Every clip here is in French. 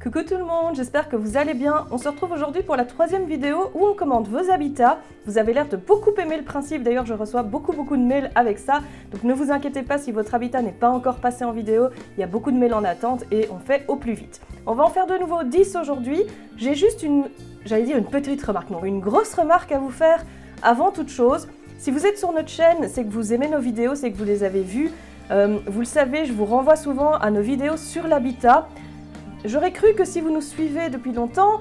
Coucou tout le monde, j'espère que vous allez bien. On se retrouve aujourd'hui pour la troisième vidéo où on commande vos habitats. Vous avez l'air de beaucoup aimer le principe, d'ailleurs je reçois beaucoup de mails avec ça. Donc ne vous inquiétez pas si votre habitat n'est pas encore passé en vidéo, il y a beaucoup de mails en attente et on fait au plus vite. On va en faire de nouveau 10 aujourd'hui. J'ai juste une petite remarque, non, une grosse remarque à vous faire avant toute chose. Si vous êtes sur notre chaîne, c'est que vous aimez nos vidéos, c'est que vous les avez vues. Vous le savez, je vous renvoie souvent à nos vidéos sur l'habitat. J'aurais cru que si vous nous suivez depuis longtemps,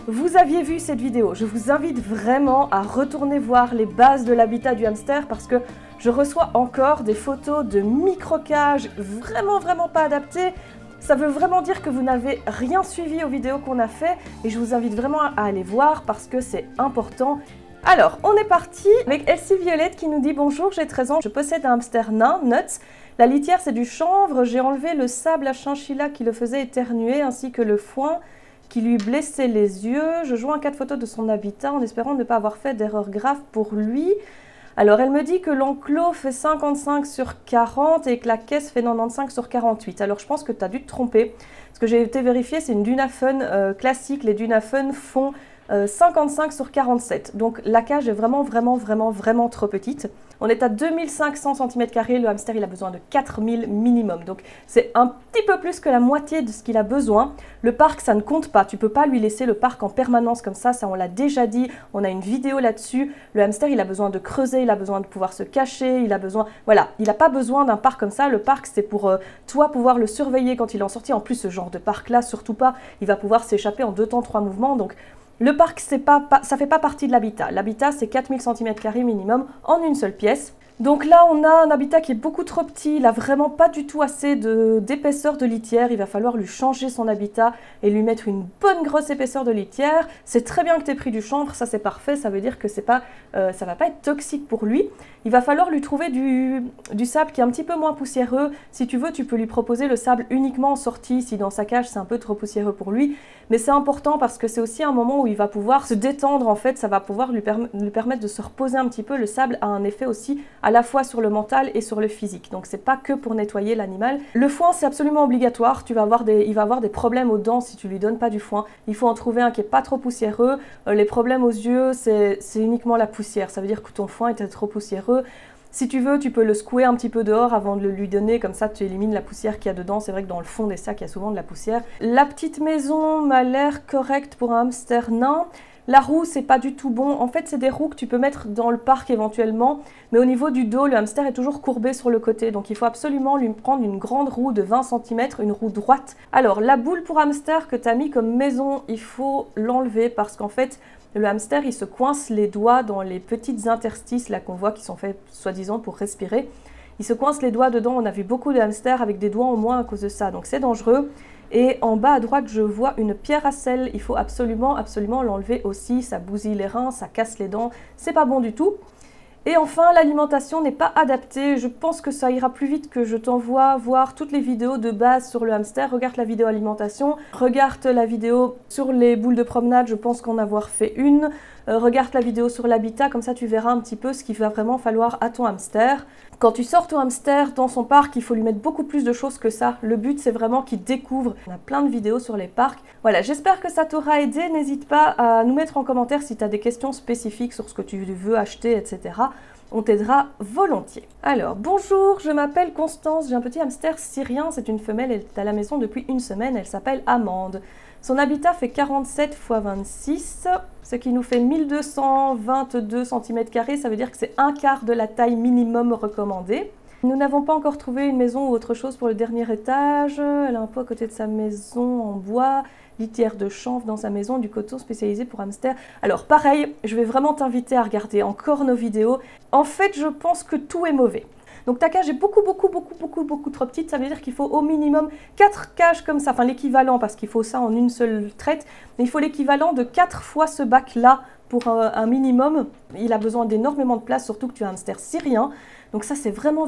vous aviez vu cette vidéo. Je vous invite vraiment à retourner voir les bases de l'habitat du hamster parce que je reçois encore des photos de micro-cages vraiment pas adaptées. Ça veut vraiment dire que vous n'avez rien suivi aux vidéos qu'on a fait et je vous invite vraiment à aller voir parce que c'est important. Alors, on est parti avec Elsie Violette qui nous dit « Bonjour, j'ai 13 ans, je possède un hamster nain, Nuts. La litière, c'est du chanvre. J'ai enlevé le sable à chinchilla qui le faisait éternuer ainsi que le foin qui lui blessait les yeux. Je joins 4 photos de son habitat en espérant ne pas avoir fait d'erreur grave pour lui. Alors, elle me dit que l'enclos fait 55 sur 40 et que la caisse fait 95 sur 48. Alors, je pense que tu as dû te tromper. Ce que j'ai été vérifier, c'est une Dünafun classique. Les Dünafun font 55 sur 47. Donc la cage est vraiment trop petite. On est à 2500 cm², le hamster il a besoin de 4000 minimum. Donc c'est un petit peu plus que la moitié de ce qu'il a besoin. Le parc ça ne compte pas, tu peux pas lui laisser le parc en permanence comme ça on l'a déjà dit, on a une vidéo là-dessus. Le hamster il a besoin de creuser, il a besoin de pouvoir se cacher, il a besoin, voilà, il n'a pas besoin d'un parc comme ça. Le parc c'est pour toi pouvoir le surveiller quand il est en sortie. En plus ce genre de parc là, surtout pas, il va pouvoir s'échapper en 2 temps 3 mouvements. Donc le parc, ça ne fait pas partie de l'habitat. L'habitat, c'est 4000 cm² minimum en une seule pièce. Donc là, on a un habitat qui est beaucoup trop petit. Il n'a vraiment pas du tout assez d'épaisseur de litière. Il va falloir lui changer son habitat et lui mettre une bonne grosse épaisseur de litière. C'est très bien que tu aies pris du chanvre, ça c'est parfait. Ça veut dire que ça ne va pas être toxique pour lui. Il va falloir lui trouver du sable qui est un petit peu moins poussiéreux. Si tu veux, tu peux lui proposer le sable uniquement en sortie, si dans sa cage c'est un peu trop poussiéreux pour lui. Mais c'est important parce que c'est aussi un moment où il va pouvoir se détendre en fait. Ça va pouvoir lui permettre de se reposer un petit peu. Le sable a un effet aussi à la fois sur le mental et sur le physique. Donc c'est pas que pour nettoyer l'animal. Le foin c'est absolument obligatoire. Il va avoir des problèmes aux dents si tu lui donnes pas du foin. Il faut en trouver un qui est pas trop poussiéreux. Les problèmes aux yeux c'est uniquement la poussière. Ça veut dire que ton foin était trop poussiéreux. Si tu veux, tu peux le secouer un petit peu dehors avant de le lui donner, comme ça tu élimines la poussière qu'il y a dedans. C'est vrai que dans le fond des sacs, il y a souvent de la poussière. La petite maison m'a l'air correcte pour un hamster nain. La roue, c'est pas du tout bon. En fait, c'est des roues que tu peux mettre dans le parc éventuellement. Mais au niveau du dos, le hamster est toujours courbé sur le côté. Donc, il faut absolument lui prendre une grande roue de 20 cm, une roue droite. Alors, la boule pour hamster que tu as mis comme maison, il faut l'enlever parce qu'en fait, le hamster, il se coince les doigts dans les petites interstices là qu'on voit qui sont faits soi-disant pour respirer. Il se coince les doigts dedans. On a vu beaucoup de hamsters avec des doigts en moins à cause de ça. Donc, c'est dangereux. Et en bas à droite, je vois une pierre à sel. Il faut absolument l'enlever aussi. Ça bousille les reins, ça casse les dents. C'est pas bon du tout. Et enfin, l'alimentation n'est pas adaptée. Je pense que ça ira plus vite que je t'envoie voir toutes les vidéos de base sur le hamster. Regarde la vidéo alimentation, regarde la vidéo sur les boules de promenade, je pense qu'en avoir fait une. Regarde la vidéo sur l'habitat, comme ça tu verras un petit peu ce qu'il va vraiment falloir à ton hamster. Quand tu sors ton hamster dans son parc, il faut lui mettre beaucoup plus de choses que ça. Le but, c'est vraiment qu'il découvre. On a plein de vidéos sur les parcs. Voilà, j'espère que ça t'aura aidé. N'hésite pas à nous mettre en commentaire si tu as des questions spécifiques sur ce que tu veux acheter, etc. On t'aidera volontiers. Alors, bonjour, je m'appelle Constance, j'ai un petit hamster syrien, c'est une femelle, elle est à la maison depuis une semaine, elle s'appelle Amande. Son habitat fait 47 x 26, ce qui nous fait 1222 cm², ça veut dire que c'est un quart de la taille minimum recommandée. Nous n'avons pas encore trouvé une maison ou autre chose pour le dernier étage, elle a un peu à côté de sa maison en bois, litière de chanvre dans sa maison, du coton spécialisé pour hamster. Alors pareil, je vais vraiment t'inviter à regarder encore nos vidéos. En fait, je pense que tout est mauvais. Donc ta cage est beaucoup trop petite, ça veut dire qu'il faut au minimum 4 cages comme ça, enfin l'équivalent parce qu'il faut ça en une seule traite, mais il faut l'équivalent de 4 fois ce bac là pour un minimum. Il a besoin d'énormément de place, surtout que tu as un hamster syrien. Donc ça c'est vraiment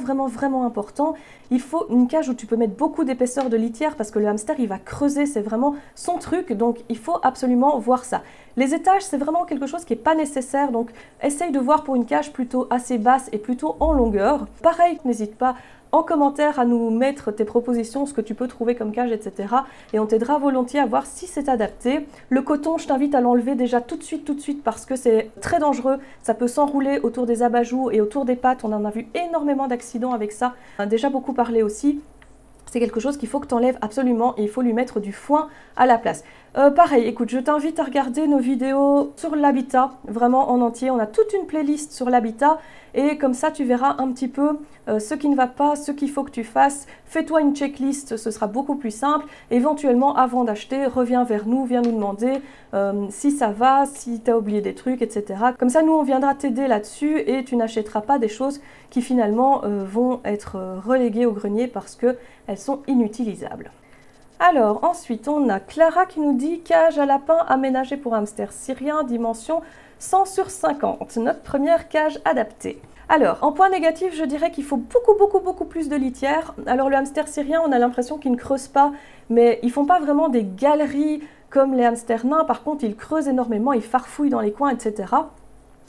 important. Il faut une cage où tu peux mettre beaucoup d'épaisseur de litière parce que le hamster il va creuser, c'est vraiment son truc, donc il faut absolument voir ça. Les étages c'est vraiment quelque chose qui n'est pas nécessaire, donc essaye de voir pour une cage plutôt assez basse et plutôt en longueur. Pareil, n'hésite pas en commentaire à nous mettre tes propositions, ce que tu peux trouver comme cage, etc. Et on t'aidera volontiers à voir si c'est adapté. Le coton, je t'invite à l'enlever déjà tout de suite, parce que c'est très dangereux. Ça peut s'enrouler autour des abat-jour et autour des pattes. On en a vu énormément d'accidents avec ça. On a déjà beaucoup parlé aussi. C'est quelque chose qu'il faut que tu enlèves absolument et il faut lui mettre du foin à la place. Pareil, écoute, je t'invite à regarder nos vidéos sur l'habitat, vraiment en entier. On a toute une playlist sur l'habitat et comme ça tu verras un petit peu ce qui ne va pas, ce qu'il faut que tu fasses. Fais-toi une checklist, ce sera beaucoup plus simple. Éventuellement, avant d'acheter, reviens vers nous, viens nous demander si ça va, si tu as oublié des trucs, etc. Comme ça, nous, on viendra t'aider là-dessus et tu n'achèteras pas des choses qui finalement vont être reléguées au grenier parce qu'elles sont inutilisables. Alors, ensuite, on a Clara qui nous dit « Cage à lapin aménagée pour hamster syrien, dimension 100 sur 50 ». Notre première cage adaptée. Alors, en point négatif, je dirais qu'il faut beaucoup plus de litière. Alors, le hamster syrien, on a l'impression qu'il ne creuse pas, mais ils font pas vraiment des galeries comme les hamsters nains. Par contre, ils creusent énormément, ils farfouillent dans les coins, etc.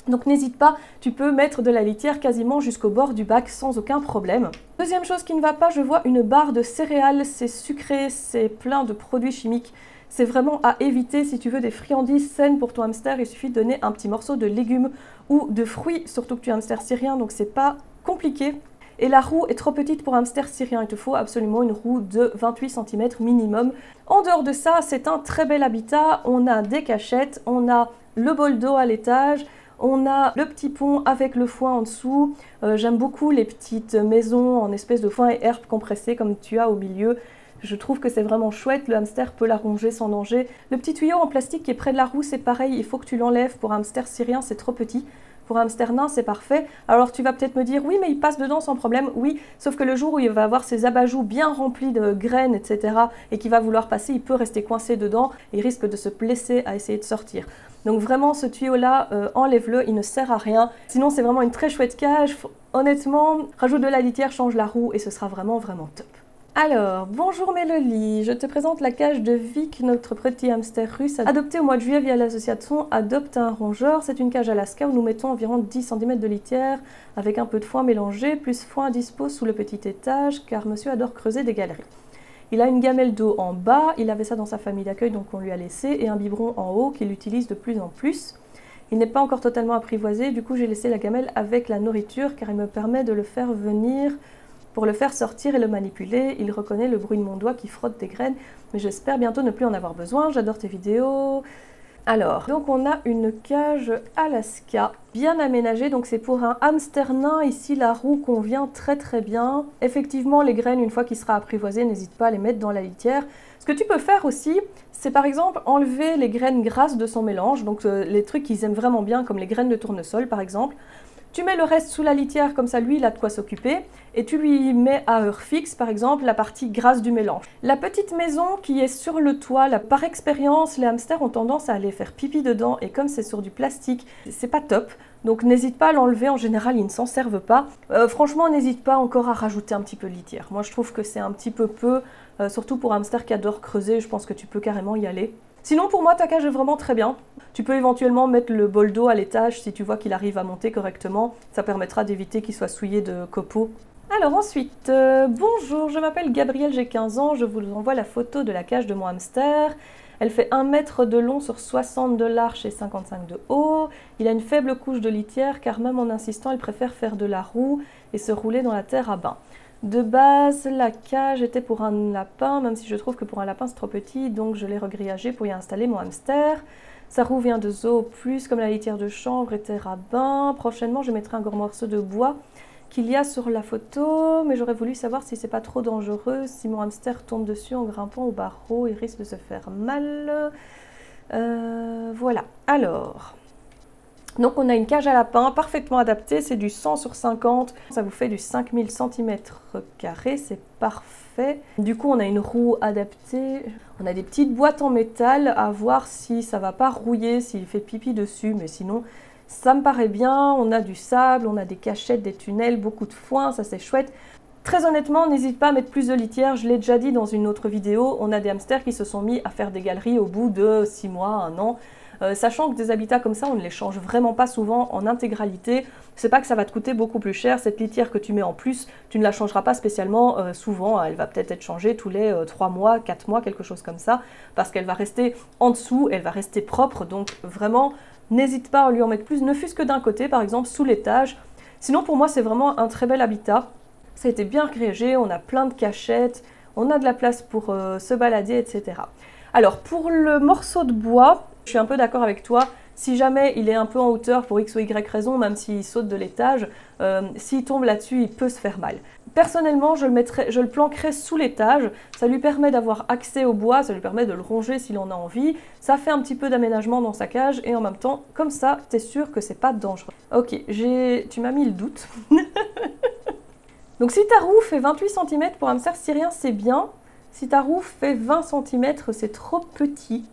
Donc n'hésite pas, tu peux mettre de la litière quasiment jusqu'au bord du bac sans aucun problème. Deuxième chose qui ne va pas, je vois une barre de céréales, c'est sucré, c'est plein de produits chimiques. C'est vraiment à éviter si tu veux des friandises saines pour ton hamster, il suffit de donner un petit morceau de légumes ou de fruits, surtout que tu es hamster syrien, donc c'est pas compliqué. Et la roue est trop petite pour un hamster syrien, il te faut absolument une roue de 28 cm minimum. En dehors de ça, c'est un très bel habitat, on a des cachettes, on a le bol d'eau à l'étage, on a le petit pont avec le foin en dessous. J'aime beaucoup les petites maisons en espèce de foin et herbes compressées comme tu as au milieu. Je trouve que c'est vraiment chouette, le hamster peut la ronger sans danger. Le petit tuyau en plastique qui est près de la roue, c'est pareil, il faut que tu l'enlèves. Pour un hamster syrien, c'est trop petit. Pour un hamster nain, c'est parfait. Alors tu vas peut-être me dire, oui, mais il passe dedans sans problème. Oui, sauf que le jour où il va avoir ses abat-jour bien remplis de graines, etc., et qu'il va vouloir passer, il peut rester coincé dedans. Et il risque de se blesser à essayer de sortir. Donc vraiment, ce tuyau-là, enlève-le, il ne sert à rien. Sinon, c'est vraiment une très chouette cage. Honnêtement, rajoute de la litière, change la roue, et ce sera vraiment top. Alors, bonjour Mélanie, je te présente la cage de Vic, notre petit hamster russe, adopté au mois de juillet via l'association Adopte un rongeur. C'est une cage Alaska où nous mettons environ 10 cm de litière avec un peu de foin mélangé, plus foin dispo sous le petit étage, car monsieur adore creuser des galeries. Il a une gamelle d'eau en bas, il avait ça dans sa famille d'accueil donc on lui a laissé, et un biberon en haut qu'il utilise de plus en plus. Il n'est pas encore totalement apprivoisé, du coup j'ai laissé la gamelle avec la nourriture car il me permet de le faire venir. Pour le faire sortir et le manipuler, il reconnaît le bruit de mon doigt qui frotte des graines, mais j'espère bientôt ne plus en avoir besoin. J'adore tes vidéos. Alors, donc on a une cage Alaska bien aménagée, donc c'est pour un hamster nain. Ici, la roue convient très bien. Effectivement, les graines, une fois qu'il sera apprivoisé, n'hésite pas à les mettre dans la litière. Ce que tu peux faire aussi, c'est par exemple enlever les graines grasses de son mélange, donc les trucs qu'ils aiment vraiment bien, comme les graines de tournesol par exemple. Tu mets le reste sous la litière, comme ça lui il a de quoi s'occuper, et tu lui mets à heure fixe par exemple la partie grasse du mélange. La petite maison qui est sur le toit, là, par expérience les hamsters ont tendance à aller faire pipi dedans, et comme c'est sur du plastique, c'est pas top. Donc n'hésite pas à l'enlever, en général ils ne s'en servent pas. Franchement n'hésite pas encore à rajouter un petit peu de litière. Moi je trouve que c'est un petit peu peu, surtout pour un hamster qui adore creuser, je pense que tu peux carrément y aller. Sinon pour moi ta cage est vraiment très bien. Tu peux éventuellement mettre le bol d'eau à l'étage si tu vois qu'il arrive à monter correctement. Ça permettra d'éviter qu'il soit souillé de copeaux. Alors ensuite, bonjour, je m'appelle Gabrielle, j'ai 15 ans. Je vous envoie la photo de la cage de mon hamster. Elle fait 1 mètre de long sur 60 de large et 55 de haut. Il a une faible couche de litière car même en insistant, il préfère faire de la roue et se rouler dans la terre à bain. De base, la cage était pour un lapin, même si je trouve que pour un lapin c'est trop petit, donc je l'ai regrillagé pour y installer mon hamster. Sa roue vient de Zoo Plus, comme la litière de chanvre et terre à bain. Prochainement, je mettrai un gros morceau de bois qu'il y a sur la photo, mais j'aurais voulu savoir si c'est pas trop dangereux, si mon hamster tombe dessus en grimpant au barreau, il risque de se faire mal. Voilà, alors... Donc on a une cage à lapin parfaitement adaptée, c'est du 100 sur 50, ça vous fait du 5000 cm², c'est parfait. Du coup on a une roue adaptée, on a des petites boîtes en métal à voir si ça va pas rouiller, s'il fait pipi dessus, mais sinon ça me paraît bien. On a du sable, on a des cachettes, des tunnels, beaucoup de foin, ça c'est chouette. Très honnêtement, n'hésite pas à mettre plus de litière, je l'ai déjà dit dans une autre vidéo, on a des hamsters qui se sont mis à faire des galeries au bout de 6 mois, 1 an. sachant que des habitats comme ça, on ne les change vraiment pas souvent en intégralité. C'est pas que ça va te coûter beaucoup plus cher, cette litière que tu mets en plus, tu ne la changeras pas spécialement souvent, elle va peut-être être changée tous les 3 mois, 4 mois, quelque chose comme ça, parce qu'elle va rester en dessous, elle va rester propre, donc vraiment, n'hésite pas à lui en mettre plus, ne fût-ce que d'un côté, par exemple, sous l'étage. Sinon, pour moi, c'est vraiment un très bel habitat. Ça a été bien grillagé, on a plein de cachettes, on a de la place pour se balader, etc. Alors, pour le morceau de bois, je suis un peu d'accord avec toi. Si jamais il est un peu en hauteur pour X ou Y raison, même s'il saute de l'étage, s'il tombe là-dessus, il peut se faire mal. Personnellement, je le planquerai sous l'étage. Ça lui permet d'avoir accès au bois, ça lui permet de le ronger s'il en a envie. Ça fait un petit peu d'aménagement dans sa cage et en même temps, comme ça, tu es sûr que c'est pas dangereux. Ok, tu m'as mis le doute. Donc si ta roue fait 28 cm pour un hamster syrien, c'est bien. Si ta roue fait 20 cm, c'est trop petit.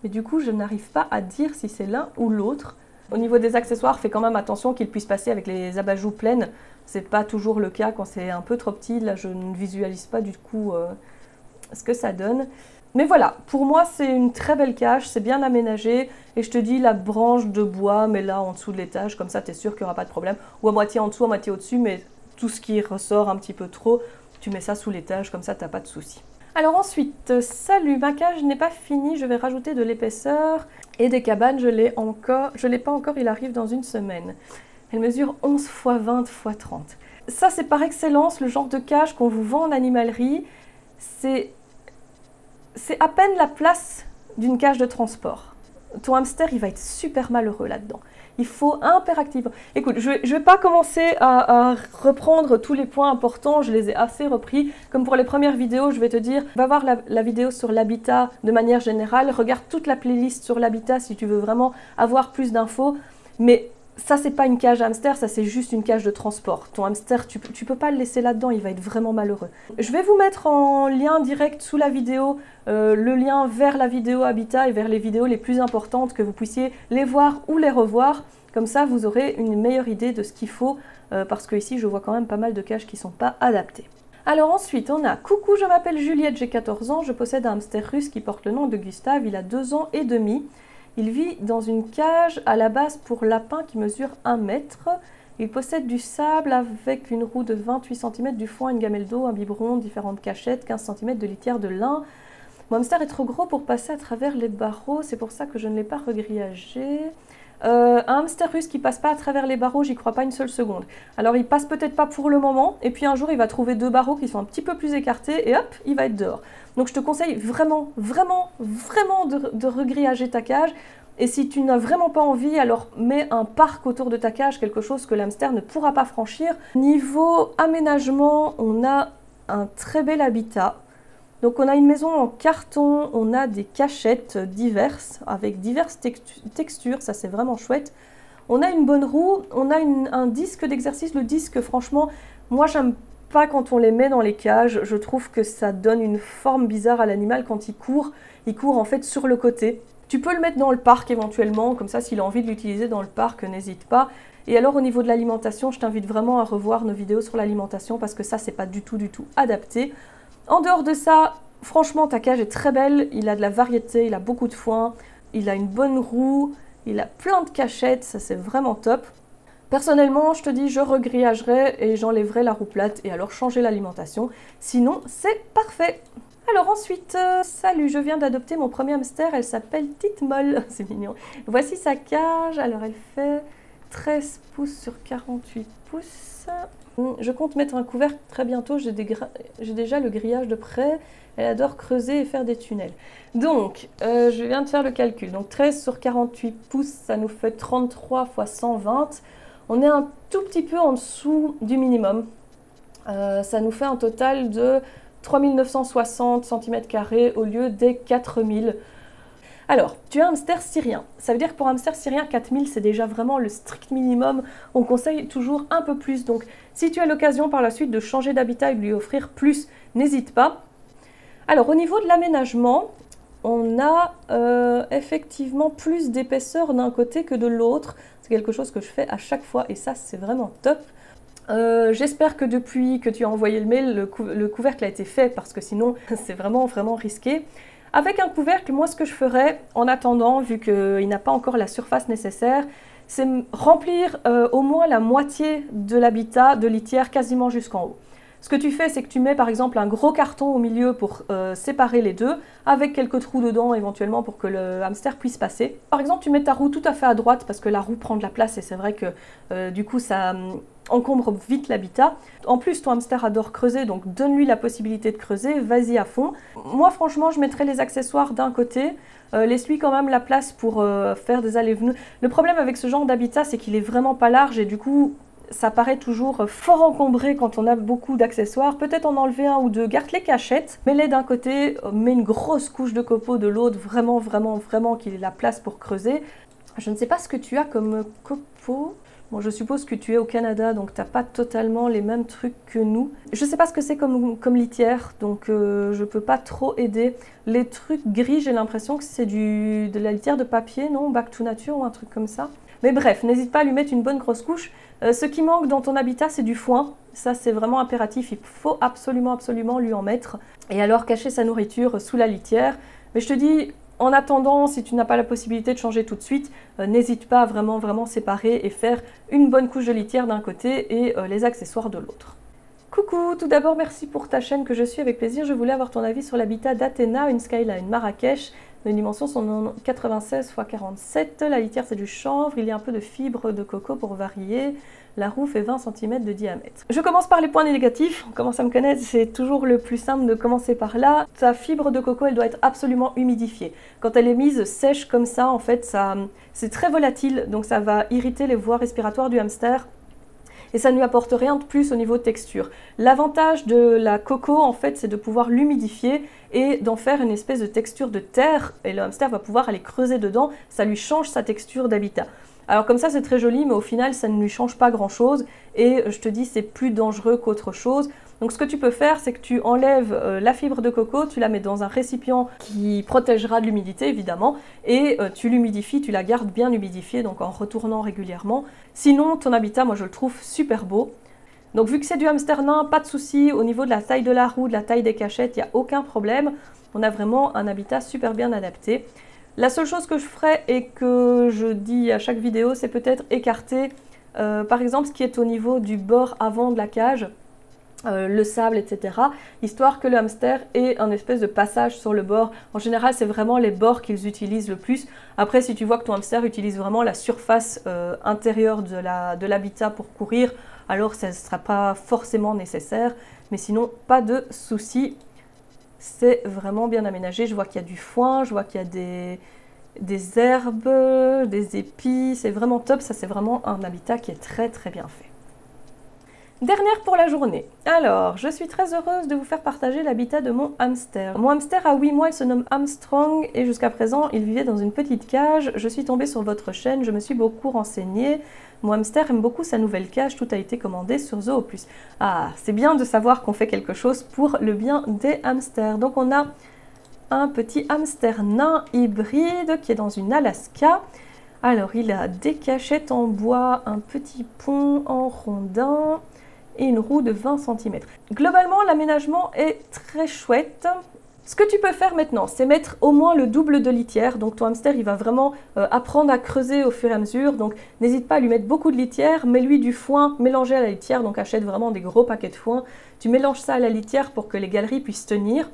Mais du coup, je n'arrive pas à dire si c'est l'un ou l'autre. Au niveau des accessoires, fais quand même attention qu'ils puissent passer avec les abat-joues pleines. C'est pas toujours le cas quand c'est un peu trop petit. Là, je ne visualise pas du coup ce que ça donne. Mais voilà, pour moi, c'est une très belle cage, c'est bien aménagé. Et je te dis, la branche de bois, mais là, en dessous de l'étage, comme ça, tu es sûr qu'il n'y aura pas de problème. Ou à moitié en dessous, à moitié au-dessus, mais tout ce qui ressort un petit peu trop, tu mets ça sous l'étage, comme ça, tu n'as pas de souci. Alors ensuite, salut, ma cage n'est pas finie, je vais rajouter de l'épaisseur et des cabanes, je l'ai pas encore, il arrive dans une semaine. Elle mesure 11 x 20 x 30. Ça, c'est par excellence le genre de cage qu'on vous vend en animalerie. C'est à peine la place d'une cage de transport. Ton hamster, il va être super malheureux là-dedans. Il faut impérativement... Écoute, je ne vais pas commencer à reprendre tous les points importants, je les ai assez repris. Comme pour les premières vidéos, je vais te dire, va voir la vidéo sur l'habitat de manière générale, regarde toute la playlist sur l'habitat si tu veux vraiment avoir plus d'infos. Mais ça, c'est pas une cage à hamster, ça c'est juste une cage de transport. Ton hamster, tu peux pas le laisser là-dedans, il va être vraiment malheureux. Je vais vous mettre en lien direct sous la vidéo le lien vers la vidéo habitat et vers les vidéos les plus importantes, que vous puissiez les voir ou les revoir. Comme ça, vous aurez une meilleure idée de ce qu'il faut, parce que ici, je vois quand même pas mal de cages qui ne sont pas adaptées. Alors ensuite, on a « Coucou, je m'appelle Juliette, j'ai 14 ans, je possède un hamster russe qui porte le nom de Gustave, il a 2 ans et demi. Il vit dans une cage à la base pour lapin qui mesure 1 mètre. Il possède du sable avec une roue de 28 cm, du foin, une gamelle d'eau, un biberon, différentes cachettes, 15 cm de litière de lin. Mon hamster est trop gros pour passer à travers les barreaux, c'est pour ça que je ne l'ai pas regrillagé. » Un hamster russe qui passe pas à travers les barreaux, j'y crois pas une seule seconde. Alors il passe peut-être pas pour le moment, et puis un jour il va trouver 2 barreaux qui sont un petit peu plus écartés, et hop, il va être dehors. Donc je te conseille vraiment, vraiment, vraiment de regrillager ta cage. Et si tu n'as vraiment pas envie, alors mets un parc autour de ta cage, quelque chose que l'hamster ne pourra pas franchir. Niveau aménagement, on a un très bel habitat. Donc on a une maison en carton, on a des cachettes diverses, avec diverses textures, ça c'est vraiment chouette. On a une bonne roue, on a un disque d'exercice. Le disque, franchement, moi j'aime pas quand on les met dans les cages, je trouve que ça donne une forme bizarre à l'animal quand il court en fait sur le côté. Tu peux le mettre dans le parc éventuellement, comme ça s'il a envie de l'utiliser dans le parc, n'hésite pas. Et alors au niveau de l'alimentation, je t'invite vraiment à revoir nos vidéos sur l'alimentation parce que ça c'est pas du tout adapté. En dehors de ça, franchement, ta cage est très belle, il a de la variété, il a beaucoup de foin, il a une bonne roue, il a plein de cachettes, ça c'est vraiment top. Personnellement, je te dis, je regrillagerai et j'enlèverai la roue plate et alors changer l'alimentation. Sinon, c'est parfait. Alors ensuite, salut, je viens d'adopter mon premier hamster, elle s'appelle Tite Molle, c'est mignon. Voici sa cage, alors elle fait 13 pouces sur 48 pouces. Je compte mettre un couvercle très bientôt, j'ai déjà le grillage de près. Elle adore creuser et faire des tunnels. Donc, je viens de faire le calcul. Donc 13 sur 48 pouces, ça nous fait 33 x 120. On est un tout petit peu en dessous du minimum. Ça nous fait un total de 3960 cm² au lieu des 4000. Alors, tu as un hamster syrien. Ça veut dire que pour un hamster syrien, 4000, c'est déjà vraiment le strict minimum. On conseille toujours un peu plus. Donc, si tu as l'occasion par la suite de changer d'habitat et de lui offrir plus, n'hésite pas. Alors, au niveau de l'aménagement, on a effectivement plus d'épaisseur d'un côté que de l'autre. C'est quelque chose que je fais à chaque fois et ça, c'est vraiment top. J'espère que depuis que tu as envoyé le mail, le couvercle a été fait parce que sinon, c'est vraiment risqué. Avec un couvercle, moi ce que je ferais en attendant, vu qu'il n'a pas encore la surface nécessaire, c'est remplir au moins la moitié de l'habitat de litière quasiment jusqu'en haut. Ce que tu fais, c'est que tu mets par exemple un gros carton au milieu pour séparer les deux, avec quelques trous dedans éventuellement pour que le hamster puisse passer. Par exemple, tu mets ta roue tout à fait à droite parce que la roue prend de la place et c'est vrai que du coup ça encombre vite l'habitat. En plus, ton hamster adore creuser, donc donne-lui la possibilité de creuser, vas-y à fond. Moi franchement, je mettrais les accessoires d'un côté, laisse-lui quand même la place pour faire des allées et venues. Le problème avec ce genre d'habitat, c'est qu'il est vraiment pas large et du coup, ça paraît toujours fort encombré quand on a beaucoup d'accessoires. Peut-être en enlever un ou deux, garde les cachettes, mets-les d'un côté, mets une grosse couche de copeaux de l'autre, vraiment, vraiment, vraiment qu'il ait la place pour creuser. Je ne sais pas ce que tu as comme copeaux. Bon, je suppose que tu es au Canada, donc tu n'as pas totalement les mêmes trucs que nous. Je ne sais pas ce que c'est comme litière, donc je ne peux pas trop aider. Les trucs gris, j'ai l'impression que c'est de la litière de papier, non? Back to Nature ou un truc comme ça. Mais bref, n'hésite pas à lui mettre une bonne grosse couche. Ce qui manque dans ton habitat, c'est du foin. Ça, c'est vraiment impératif. Il faut absolument, absolument lui en mettre. Et alors, cacher sa nourriture sous la litière. Mais je te dis, en attendant, si tu n'as pas la possibilité de changer tout de suite, n'hésite pas à vraiment, vraiment séparer et faire une bonne couche de litière d'un côté et les accessoires de l'autre. Coucou, tout d'abord merci pour ta chaîne que je suis avec plaisir. Je voulais avoir ton avis sur l'habitat d'Athéna, une Skyline Marrakech. Les dimensions sont 96 x 47. La litière c'est du chanvre, il y a un peu de fibre de coco pour varier. La roue fait 20 cm de diamètre. Je commence par les points négatifs. On commence à me connaître, c'est toujours le plus simple de commencer par là. Ta fibre de coco, elle doit être absolument humidifiée. Quand elle est mise sèche comme ça, en fait, c'est très volatile, donc ça va irriter les voies respiratoires du hamster. Et ça ne lui apporte rien de plus au niveau de texture. L'avantage de la coco, en fait, c'est de pouvoir l'humidifier et d'en faire une espèce de texture de terre. Et le hamster va pouvoir aller creuser dedans, ça lui change sa texture d'habitat. Alors comme ça, c'est très joli, mais au final, ça ne lui change pas grand-chose. Et je te dis, c'est plus dangereux qu'autre chose. Donc ce que tu peux faire, c'est que tu enlèves la fibre de coco, tu la mets dans un récipient qui protégera de l'humidité évidemment, et tu l'humidifies, tu la gardes bien humidifiée, donc en retournant régulièrement. Sinon, ton habitat, moi je le trouve super beau. Donc vu que c'est du hamster nain, pas de souci, au niveau de la taille de la roue, de la taille des cachettes, il n'y a aucun problème. On a vraiment un habitat super bien adapté. La seule chose que je ferais et que je dis à chaque vidéo, c'est peut-être écarter, par exemple, ce qui est au niveau du bord avant de la cage. Le sable, etc. Histoire que le hamster ait un espèce de passage sur le bord. En général, c'est vraiment les bords qu'ils utilisent le plus. Après, si tu vois que ton hamster utilise vraiment la surface intérieure de l'habitat pour courir, alors ça ne sera pas forcément nécessaire. Mais sinon, pas de souci. C'est vraiment bien aménagé. Je vois qu'il y a du foin, je vois qu'il y a des herbes, des épis. C'est vraiment top. Ça, c'est vraiment un habitat qui est très, très bien fait. Dernière pour la journée. Alors, je suis très heureuse de vous faire partager l'habitat de mon hamster. Mon hamster a 8 mois, il se nomme Armstrong et jusqu'à présent, il vivait dans une petite cage. Je suis tombée sur votre chaîne, je me suis beaucoup renseignée. Mon hamster aime beaucoup sa nouvelle cage, tout a été commandé sur Zooplus. Ah, c'est bien de savoir qu'on fait quelque chose pour le bien des hamsters. Donc on a un petit hamster nain hybride qui est dans une Alaska. Alors, il a des cachettes en bois, un petit pont en rondin et une roue de 20 cm. Globalement, l'aménagement est très chouette. Ce que tu peux faire maintenant, c'est mettre au moins le double de litière. Donc ton hamster, il va vraiment apprendre à creuser au fur et à mesure. Donc n'hésite pas à lui mettre beaucoup de litière, mets-lui du foin mélangé à la litière. Donc achète vraiment des gros paquets de foin. Tu mélanges ça à la litière pour que les galeries puissent tenir.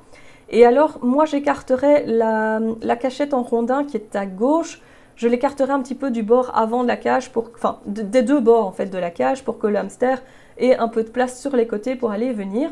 Et alors, moi, j'écarterai la cachette en rondin qui est à gauche. Je l'écarterai un petit peu du bord avant de la cage, enfin des deux bords en fait de la cage pour que le hamster ait un peu de place sur les côtés pour aller et venir.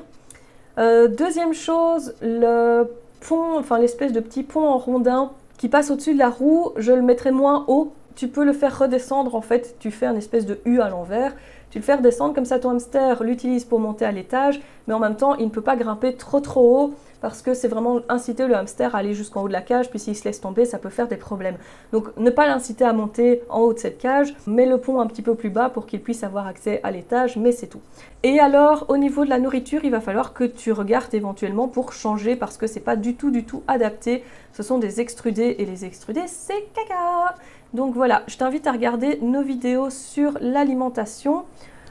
Deuxième chose, le pont, enfin l'espèce de petit pont en rondin qui passe au-dessus de la roue, je le mettrai moins haut. Tu peux le faire redescendre en fait, tu fais une espèce de U à l'envers. Tu le fais redescendre, comme ça ton hamster l'utilise pour monter à l'étage, mais en même temps il ne peut pas grimper trop haut parce que c'est vraiment inciter le hamster à aller jusqu'en haut de la cage, puis s'il se laisse tomber, ça peut faire des problèmes. Donc ne pas l'inciter à monter en haut de cette cage, mets le pont un petit peu plus bas pour qu'il puisse avoir accès à l'étage, mais c'est tout. Et alors au niveau de la nourriture, il va falloir que tu regardes éventuellement pour changer parce que c'est pas du tout adapté. Ce sont des extrudés et les extrudés c'est caca. Donc voilà, je t'invite à regarder nos vidéos sur l'alimentation.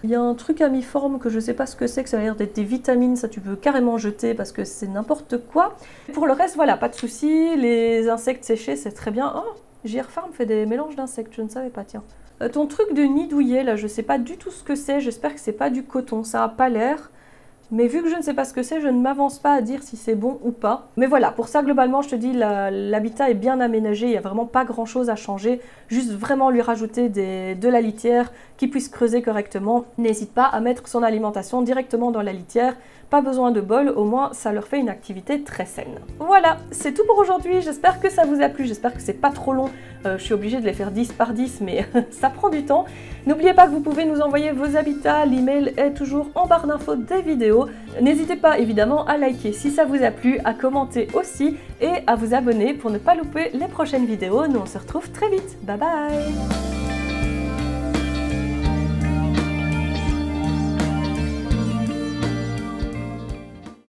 Il y a un truc amiforme que je sais pas ce que c'est, que ça a l'air d'être des vitamines, ça tu peux carrément jeter parce que c'est n'importe quoi. Pour le reste, voilà, pas de soucis, les insectes séchés c'est très bien. Oh, JR Farm fait des mélanges d'insectes, je ne savais pas, tiens. Ton truc de nid douillet, là, je sais pas du tout ce que c'est, j'espère que c'est pas du coton, ça a pas l'air. Mais vu que je ne sais pas ce que c'est, je ne m'avance pas à dire si c'est bon ou pas. Mais voilà, pour ça, globalement, je te dis, l'habitat est bien aménagé, il n'y a vraiment pas grand-chose à changer. Juste vraiment lui rajouter de la litière qui puisse creuser correctement. N'hésite pas à mettre son alimentation directement dans la litière. Pas besoin de bol, au moins ça leur fait une activité très saine. Voilà, c'est tout pour aujourd'hui, j'espère que ça vous a plu, j'espère que c'est pas trop long. Je suis obligée de les faire 10 par 10, mais ça prend du temps. N'oubliez pas que vous pouvez nous envoyer vos habitats, l'email est toujours en barre d'infos des vidéos. N'hésitez pas évidemment à liker si ça vous a plu, à commenter aussi et à vous abonner pour ne pas louper les prochaines vidéos. Nous on se retrouve très vite, bye bye.